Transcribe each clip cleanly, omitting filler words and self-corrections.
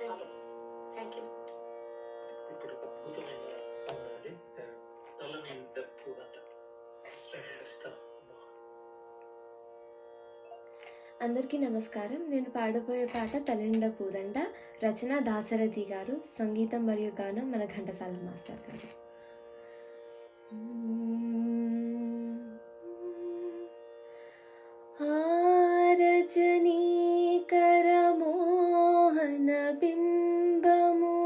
Thank you. ఇప్పుడు ఒక అద్భుతమైన సాంగ్ అది, తల నిండా పూదంట. అందరికీ నమస్కారం. నేను పాడబోయే పాట తలనిండా పూదండ. రచన దాశరథి గారు, సంగీతం మరియు గానం మన ఘంటసాల మాస్టర్ గారు. రజనీకర మోహన బింబము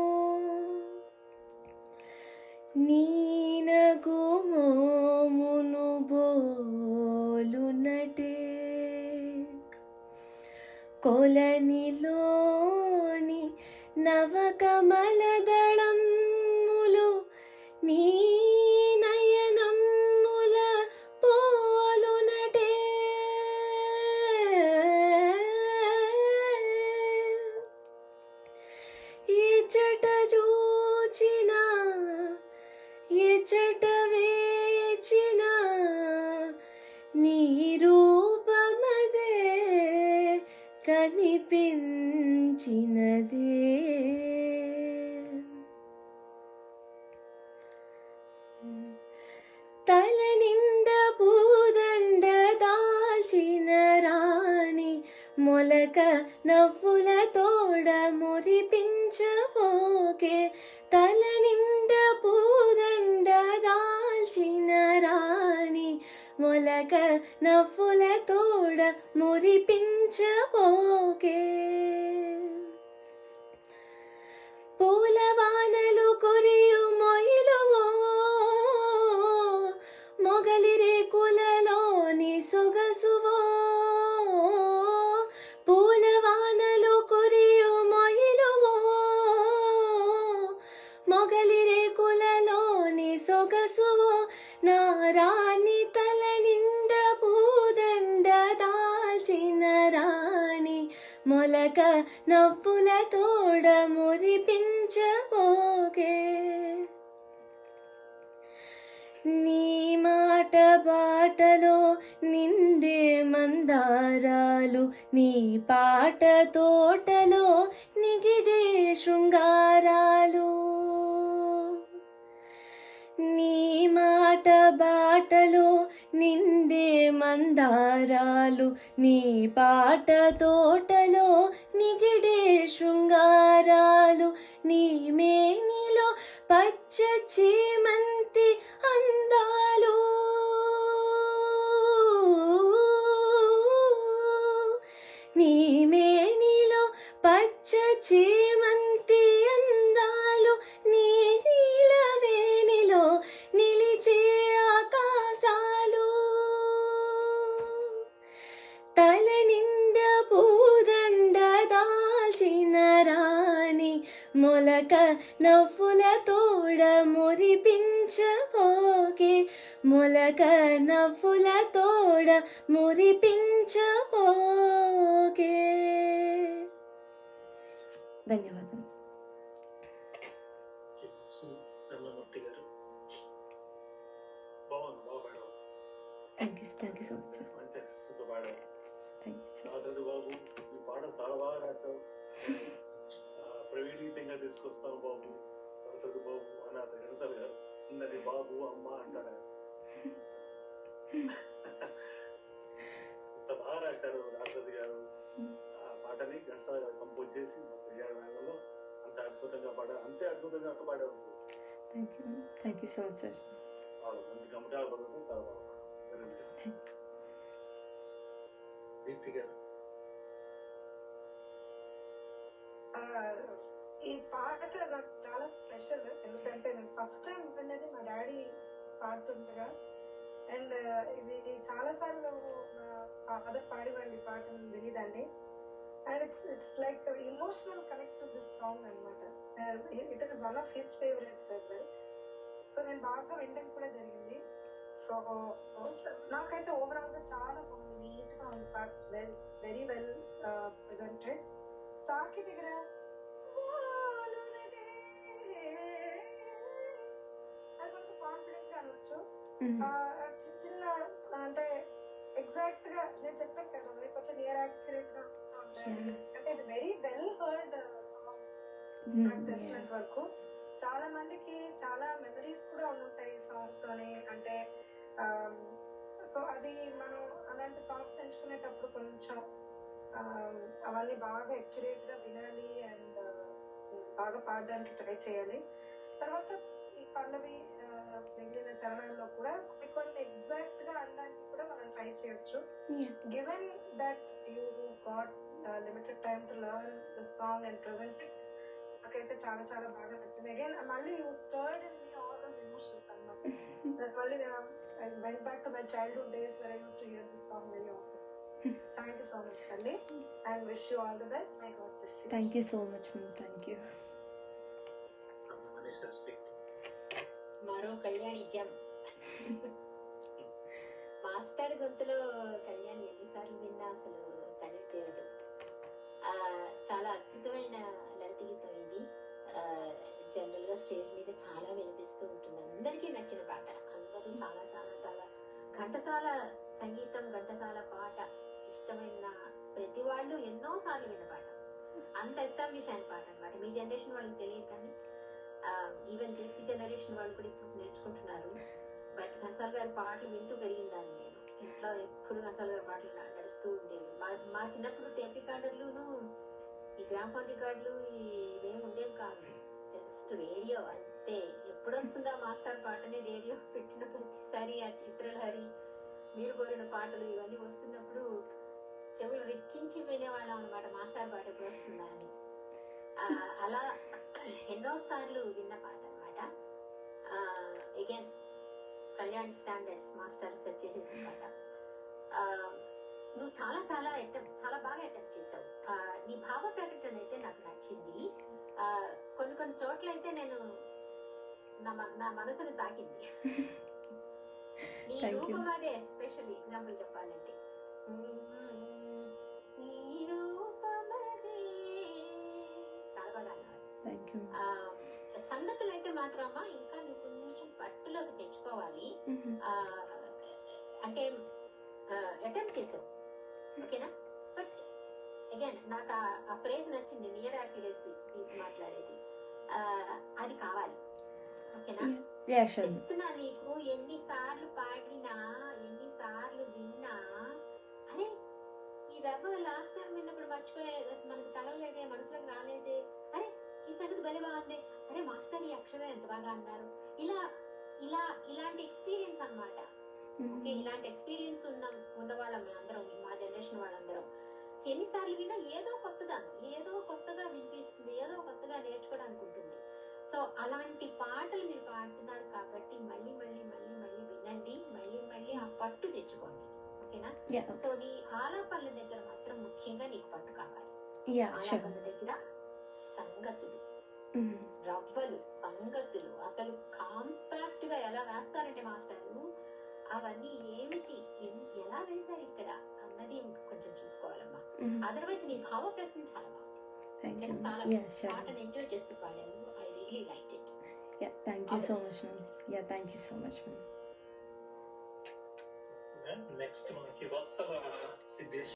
నీనగు మోమును బోలునటే కొలనిలోని నవకమలదళములు నీ నయనముల పోలునటే ఎచట చూచిన ఎచట వేచిన నీ రూపమదే కనిపించినదే. తల నిండా పూదండ దాల్చిన రాణి మొలక నవ్వుల తోడ మురిపించబోకే. తల నిండా పూదండ దాల్చిన రాణి మొలక నవ్వుల తోడ మురిపించబోకే. పూలవానలు కురియు మొయిలువో మొగలి రేకులలోని సొగసువో. పూలవానలు కురియు మొయిలువో మొగలి రేకులలోని సొగసువో. నారాణి తల నిండా పూదండ దాల్చిన రాణి మొలక నవ్వుల తోడ మురిపించబోకే. నీ మాట బాటలో నిండే మందారాలు, నీ పాట తోటలో నిగిడే శృంగారాలు. నీ మాట బాటలో నిండే మందారాలు, నీ పాట తోటలో నిగిడే శృంగారాలు. నీ మేనిలో పచ్చ చేమంతి అందాలు, నీ మేనిలో పచ్చ చేమంతి అందాలు. నీ నీలవేణిలో నిలిచే ఆకాశాలు. తల నిండా పూదండ దాల్చిన రాణి మొలక నవ్వుల తోడ మురిపించబోకే. మొలక నవ్వుల తోడ మురిపించబోకే. ధన్యవాదాలు. రమణమూర్తి గారు బాగుంది, బాగా పాడావు. Thank you so much sir. మంచి ఎక్సెస్తో పాడావు. Thank you sir. Dasari Babu, ఈ పాట చాలా బాగా రాశావు. ప్రవీణీతంగా తీసుకొస్తాను బాబు, దాసరి బాబు అని అతను ఘనసాల గారు అందరి బాబు అమ్మ అంటారు. ఇంత బాగా రాశారు దాసరి గారు. ఆ పాటని ఘనసాల గారు కంపోజ్ చేసి వేగంలో అంత అద్భుతంగా పాడారు, అంతే అద్భుతంగా పాడారు. Thank you so much sir. మంచి గమకాలు పడుతుంది, చాలా బాగా. దీప్తి గారు, ఈ పాట నాకు చాలా స్పెషల్. ఎందుకంటే నేను ఫస్ట్ టైం విన్నది మా డాడీ పాడుతుండగా. అండ్ ఇది చాలా సార్లు మా ఫాదర్ పాడేవాళ్ళు ఈ పాటను వినేదాన్ని. And it's like emotional connect to this song అనమాట. It is one of his favourites as well. సో నేను బాగా వినడం కూడా జరిగింది. సో నాకైతే ఓవరాల్ గా చాలా బాగుంది, నీట్ గా ఉంది పాట. Very well presented. సాకి దగ్గర అది కొంచెం కాన్ఫిడెంట్ గా అనొచ్చు. చిన్న అంటే ఎగ్జాక్ట్ గా నేను చెప్పాను కదా, కొంచెం నియర్ యాక్యురేట్ గా ఉంటాయి. అంటే ఇది వెరీ వెల్ హర్డ్ సాంగ్. నాకు తెలిసినంత వరకు చాలా మందికి చాలా మెమరీస్ కూడా ఉంటాయి ఈ సాంగ్ తోని. అంటే సో అది మనం అలాంటి సాంగ్స్ ఎంచుకునేటప్పుడు కొంచెం అవన్నీ బాగా అక్యురేట్ గా వినాలి అండ్ బాగా పాడడానికి ట్రై చేయాలి. తర్వాత ఈ పల్లవి మిగిలిన చరణాల్లో కూడా కొన్ని ఎగ్జాక్ట్ గా అనడానికి కూడా మనం ట్రై చేయొచ్చు. Given that you got limited time to learn the song and present it, నాకైతే చాలా చాలా బాగా నచ్చింది. అగైన్ మళ్ళీ you స్టర్డ్ in me all those emotions అన్నమాట. మళ్ళీ I went back to my childhood days where I used to hear this song very often. Thank you so much, Kalli, and wish you all the best. May God bless you. Thank you so much, ma'am. Thank you. మరో కళ్యాణి జమ్. Master గొంతులో కళ్యాణి ఎన్నిసార్లు విన్నా అసలు తని తీరదు. చాలా అద్భుతమైన లలిత గీతం ఇది. జనరల్ గా స్టేజ్ మీద చాలా వినిపిస్తూ ఉంటుంది, అందరికీ నచ్చిన పాట. అందరూ చాలా చాలా చాలా ఘంటసాల సంగీతం, ఘంటసాల పాట ఇష్టమైన ప్రతి వాళ్ళు ఎన్నోసార్లు విన్న పాట. అంత ఎస్టాబ్లిష్ అయిన పాట అనమాట. మీ జనరేషన్ వాళ్ళకి తెలియదు కానీ ఈవెన్ దీప్తి జనరేషన్ వాళ్ళు కూడా ఇప్పుడు నేర్చుకుంటున్నారు. బట్ ఘంటసాల గారి పాటలు వింటూ పెరిగిందాన్ని నేను. ఇంట్లో ఎప్పుడు ఘంటసాల గారి పాటలు నడుస్తూ ఉండేవి. మా చిన్నప్పుడు టేప్ రికార్డర్లును ఈ గ్రామ్ఫోన్ రికార్డులు ఇవేమి ఉండేవి కాదు, జస్ట్ రేడియో అంతే. ఎప్పుడు వస్తుందా మాస్టర్ పాటని రేడియో పెట్టిన ప్రతిసారి ఆ చిత్రలహరి, మీరు కోరిన పాటలు ఇవన్నీ వస్తున్నప్పుడు చెవులు రెక్కించి వినేవాళ్ళం అనమాట, మాస్టర్ పాట ఎప్పుడు వస్తుందా అని. అలా ఎన్నోసార్లు విన్న పాట అనమాట. Again Kalyan standards master set చేసేసిన పాట. నువ్వు చాలా చాలా చాలా బాగా అటెంప్ట్ చేసావు. నీ భావ ప్రకటన అయితే నాకు నచ్చింది. కొన్ని చోట్ల అయితే నేను నా మనసును తాకింది. నీ రూపం అదే, ఎస్పెషల్లీ ఎగ్జాంపుల్ చెప్పాలంటే నీ రూపమదే చాలా బాగా అన్నారు. సంగతులు అయితే మాత్రం అమ్మా ఇంకా నువ్వు కొంచెం పట్టులోకి తెచ్చుకోవాలి. అంటే అటెంప్ట్ చేసావు, ఓకేనా? బట్ అగైన్ నాకు ఆ ఫ్రేజ్ నచ్చింది, నియర్ యాక్యురసీ దీంతో మాట్లాడేది, అది కావాలి, ఓకేనా? చెప్తున్నా నీకు, ఎన్నిసార్లు పాడినా ఎన్నిసార్లు విన్నా, అరే ఈ రవ్వ లాస్ట్ టైం విన్నప్పుడు మర్చిపోయేది, మనకు తగలలేదే, మనసులోకి రాలేదే, అరే ఈ సంగతి భలే బాగుంది, అరే మాస్టర్ ఈ అక్షరం ఎంత బాగా అన్నారు, ఇలాంటి ఎక్స్పీరియన్స్ అన్నమాట. ఓకే, ఇలాంటి ఎక్స్పీరియన్స్ ఉన్న వాళ్ళం అందరం, మా జనరేషన్ వాళ్ళందరం. ఎన్నిసార్లు విన్నా ఏదో కొత్తగా వినిపిస్తుంది, ఏదో కొత్తగా నేర్చుకోవడానికి ఉంటుంది. సో అలాంటి పాటలు మీరు పాడుతున్నారు కాబట్టి మళ్ళీ మళ్ళీ మళ్ళీ మళ్ళీ వినండి, మళ్ళీ మళ్ళీ ఆ పట్టు తెచ్చుకోండి, ఓకేనా? సో నీ ఆలాపనల దగ్గర మాత్రం ముఖ్యంగా నీకు పట్టు కావాలి. ఆలాపనల దగ్గర సంగతులు, రవ్వలు, సంగతులు అసలు కాంపాక్ట్ గా ఎలా వేస్తారంటే మాస్టారు, అవన్నీ ఏమిటి, ఎలా వేశారు ఇక్కడ అన్నది కొంచెం చూసుకోవాలమ్మా. అదర్వైజ్ నీ భావ ప్రకటన చాలా బాగుంది, చాలా పాటను ఎంజాయ్ చేస్తూ పాడారు. I really like it. Thank you so much, ma'am. Thank you so much, ma'am. Next మనకి వత్సల సిద్ధేష్